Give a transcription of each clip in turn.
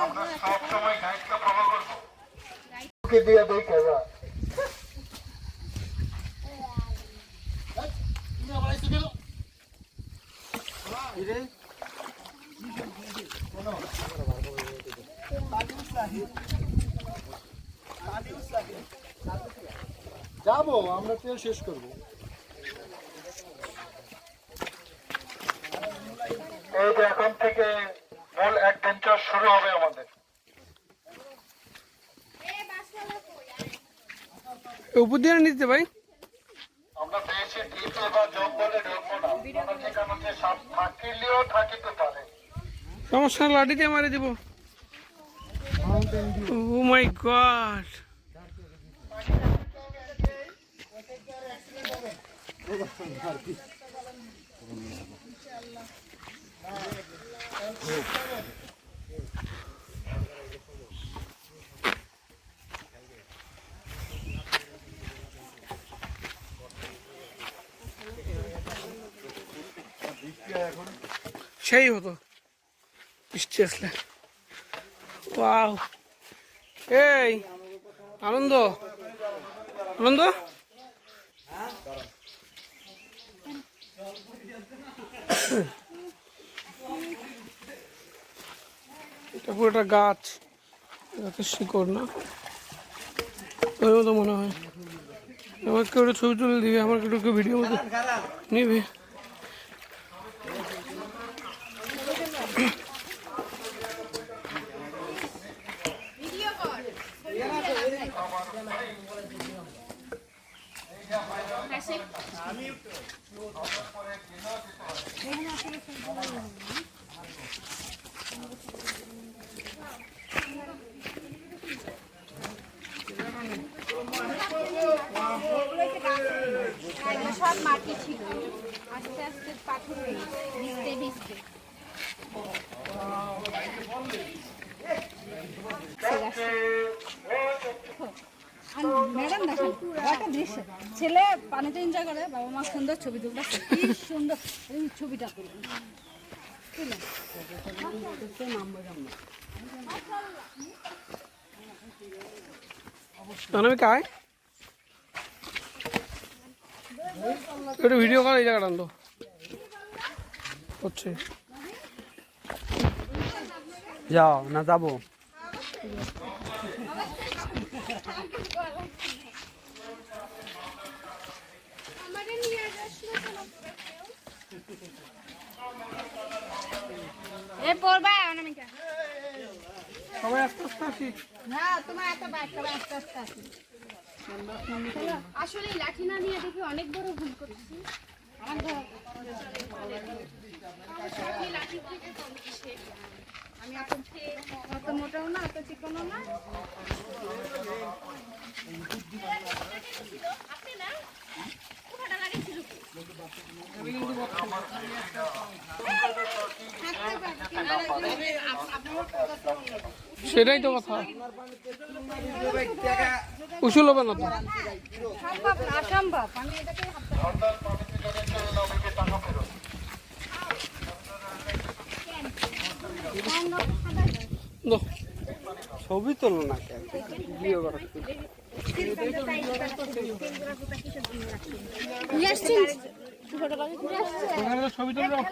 আমরা সব সময় গাইডটা ফলো করব। ওকে দিয়ে দেই কেবা। তুমি আইছো কেন? ইরে কোন যাবো, আমরা তেল শেষ করবো। এই যে এখন থেকে মূল অ্যাডভেঞ্চার শুরু হবে আমাদের। উপর দিয়ে নিতে ভাই, আমরা বেশি ডিপে বা জঙ্গলে ঢুকবো না, কারণ সেখানে সাপ থাকিলেও থাকিতে পারে। সমস্যা লাঠি দিয়ে মারি দিব। ও মাই গড, সেই হতো বৃষ্টি আসলে। ওয়াও, এই আনন্দ আনন্দ, এটা পুরোটা গাছ, গাছের শিকড় না ওই মতো মনে হয়। আমার কেউ ছবি তুলে দিবে, আমার কেউ ভিডিও মতো নিবে। সব মাটি ছিল, আস্তে আস্তে পাথর ভিজতে ভিজতে ম্যাডাম দেখেন একটা দৃশ্য, ছেলে পানিতে এনজয় করে, বাবা মা সুন্দর ছবি তুলতেছে, কি সুন্দর ছবিটা তুলুন। काय ভিডিও কর এই জায়গাটা তো হচ্ছে, যাও না যাবো। সবাই আস্তে আস্তে আসি। আসলে লাঠি না নিয়ে দেখি অনেক বড় ভুল করেছি। আমি অত মোটাও না, অত চিকনও না। সেটাই তো কথা, উসুল হবে না তো। অসম্ভব। ছবি তোলো না কেন, ভিডিও করো। ছবি তুললে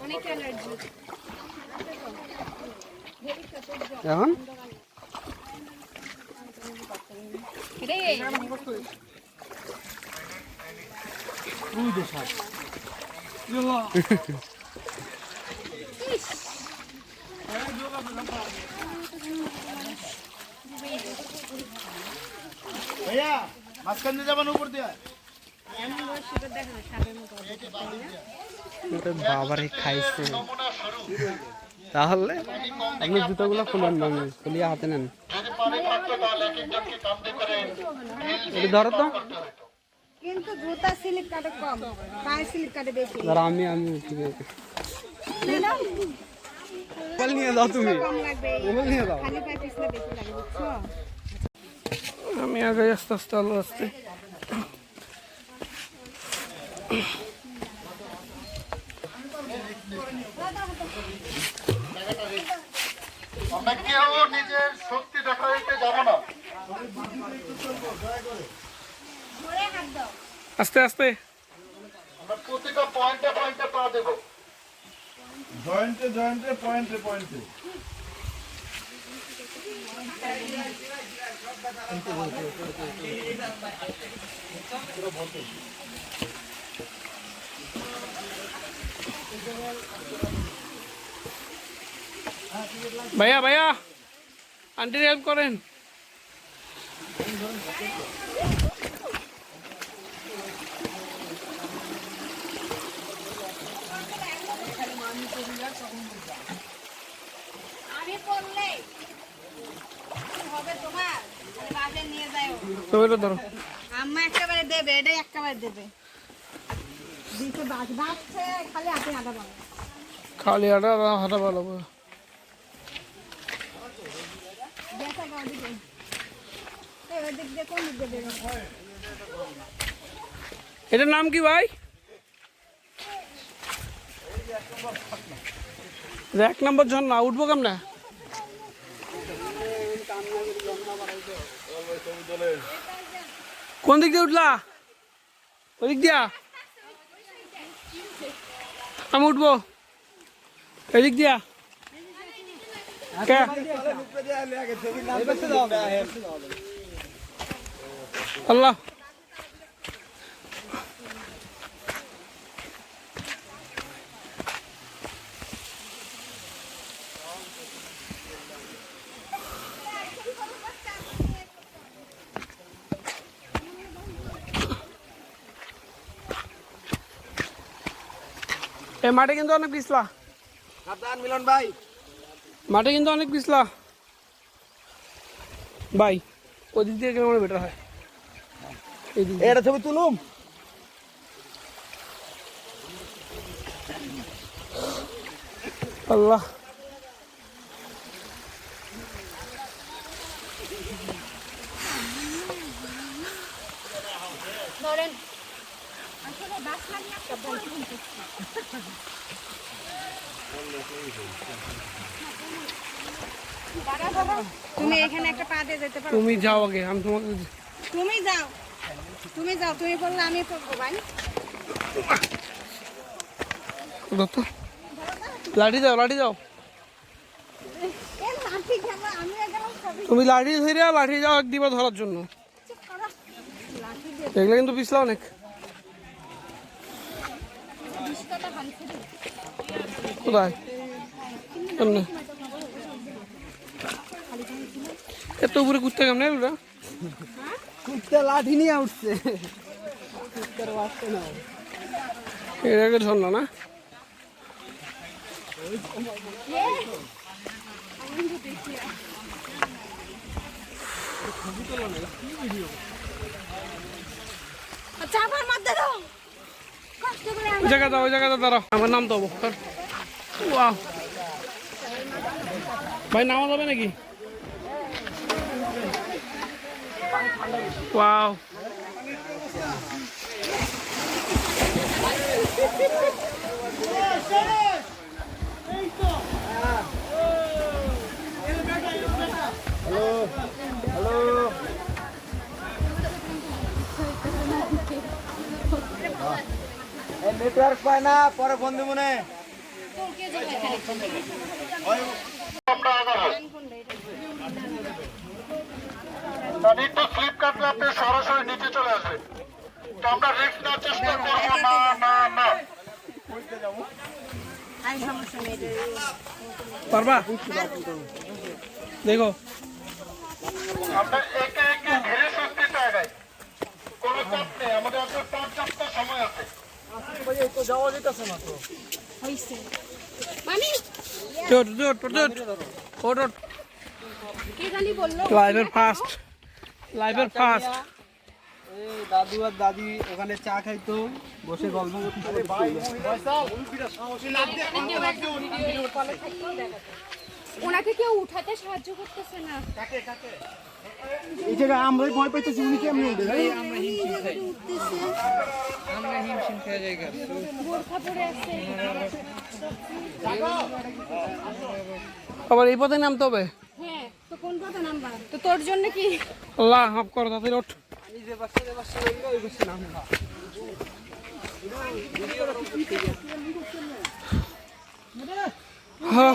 অনেক এনার্জি এখন ভাইয়া মাঝখান দিয়ে যাবেন উপর দিয়ে। বাবারে খাইছে, তাহলে আপনি জুতোগুলো খুলেন না, খুলিয়ে হাতে নেন। ধরো তো, কিন্তু জুতা স্লিপ কাটে কম, পায়ে স্লিপ কাটে বেশি। আমি মোবাইল নিয়ে যাও, তুমি মোবাইল নিয়ে যাও। খালি পায়ে পিছলে বেশি লাগে, বুঝছো? আমি আগে আস্তে আস্তে আলো আসতে। আমরা কেউ নিজের শক্তি দেখাইতে যাব না। আস্তে আস্তে আমরা প্রতিটা পয়েন্টে পয়েন্টে পা দেবো। জয়েন্টে জয়েন্টে পয়েন্টে পয়েন্টে। ভাইয়া ভাইয়া আন্টির হেল্প করেন। আমি পড়লে হবে তোমার বাসে নিয়ে যাও। তো এটা ধরো। আম্মা একেবারে দেবে, এটা একেবারে দেবে। দিতে বাস বাসছে খালি হাতে আটা বানাবে। খালি আটা হাঁটা ভালো। দেখা গাও দিকে। এই দিক দিয়ে কোন দিক দিয়ে দেবে? এটার নাম কি ভাই? এক নম্বর ঝর্ণা। উঠবো কেমনে? কোন দিক দিয়ে উঠলা? ওই দিক দিয়া? আমি উঠবো এদিক দিয়া। আল্লাহ এই মাঠে কিন্তু অনেক পিছলা। মিলন ভাই, মাঠে কিন্তু অনেক পিছলা ভাই। ওদিক দিয়ে গেলে আমার বেটার হয়। এটা ছবি তুলুম। আল্লাহ ধরেন আসলে বাস লাগিয়ে একটা বল তুমি এখানে একটা পা দিয়ে যেতে পারো। তুমি যাও আগে, আমি তোমাকে তুমি যাও, তুমি যাও, তুমি বললে আমি পড়বো ভাই। তো লাঠি দাও, লাঠি দাও। এ লাঠি খেলো, আমি গেলাম সবই তুমি লাঠি ধরে লাঠি যাও এক দিবা ধরার জন্য। চুপ করো। লাঠি দিয়ে এগুলো কিন্তু পিছলা অনেক। 20 টাকা বাড়ি ফিরে। কোথায়? কেমনে এত উপরে কুত্তে কেমনে এগুলো? কুত্তা লাঠি নিয়ে উঠছে। কুত্তার বাঁচতে না। এর আগে ঝর্ণা না? চাপার মধ্যে দাও। কষ্ট করে ওই জায়গা দাও, ওই জায়গাটা দাঁড়াও। আমার নাম তো ওয়াও ভাই, নামা যাবে নাকি? ওয়াও নেটওয়ার্ক পায় না, পরে ফোন দিব মনে। আমরা আগাবো। তাহলে একটু স্লিপ কাটলে আপনি সরাসরি নিচে চলে আসবেন। তো আমরা রিস্ক নেওয়ার চেষ্টা করবো না, না, না। আমি সমস্যা নেই। পারবা? দেখো আমরা একে একে ধীরে সুস্থিতে আগাই। কোনো চাপ নেই, আমাদের হাতে 5 সপ্তাহ সময় আছে। যাওয়া যেতেছে না তো। হইছে মামি কে জানি বললো লাইভের ফার্স্ট, লাইভের ফার্স্ট। এই দাদু আর দাদি ওখানে চা খাইতো, বসে গল্প করতে। ওনাকে কেউ উঠাতে সাহায্য করতেছে না। এই জায়গায় আমরাই ভয় পাইতেছি, উনি কেমনি উঠবে ভাই? বোরখা পরে আছে। আবার এই পথে নামতে হবে? হ্যাঁ, তো কোন পথে নামবা? তো তোর জন্য কি? আল্লাহ মাফ করো, তাদের ওঠ। হ্যাঁ,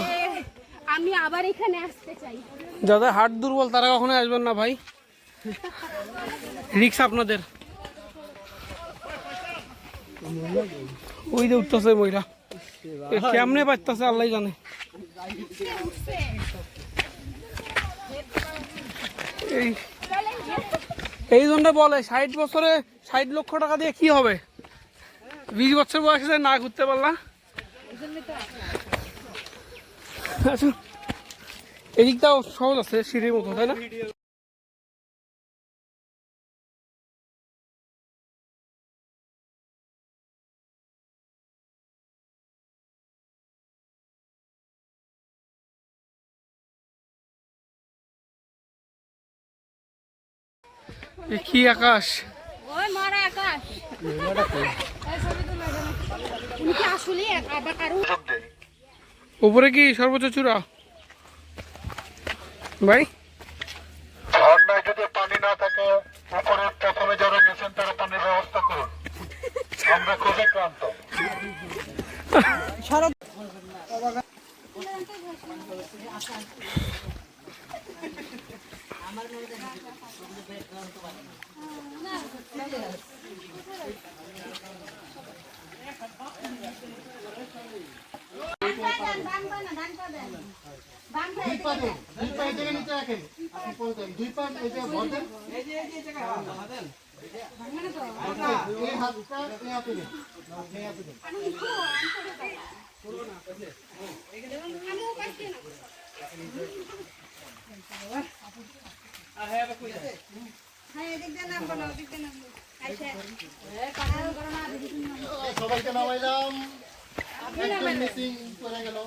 আমি আবার এখানে আসতে চাই। যাদের হাট দুর্বল তারা কখনো আসবেন না ভাই, রিক্স আপনাদের। ওই যে উঠতেছে মহিলা, কেমনে পাইতেছে আল্লাহ জানে। এই জন্য বলে 60 বছরে 60 লক্ষ টাকা দিয়ে কি হবে? 20 বছর বয়সে না ঘুরতে পারলাম। আচ্ছা, এদিকটাও সহজ আছে, সিঁড়ির মতো, তাই না? কি আকাশ! ওই মারা আকাশ। উনি কি আসলে আবার কারো উপরে কি সর্বোচ্চ চূড়া ভাই? ঝর্ণায় যদি পানি না থাকে, উপরে প্রথমে যারা গেছেন তারা পানির ব্যবস্থা করুন, আমরা খুবই ক্লান্ত। সবাইকে নামাইলাম, একজন মিসিং করে গেল।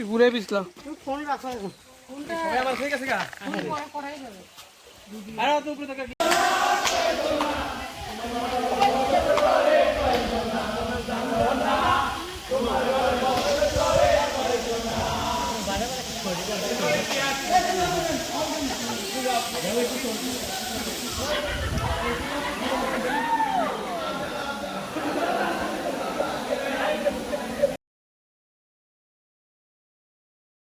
ঘুরে পিছলাম। ফোন রাখো এখন। আবার ঠিক আছে গা? আরে তো উপরে থাকা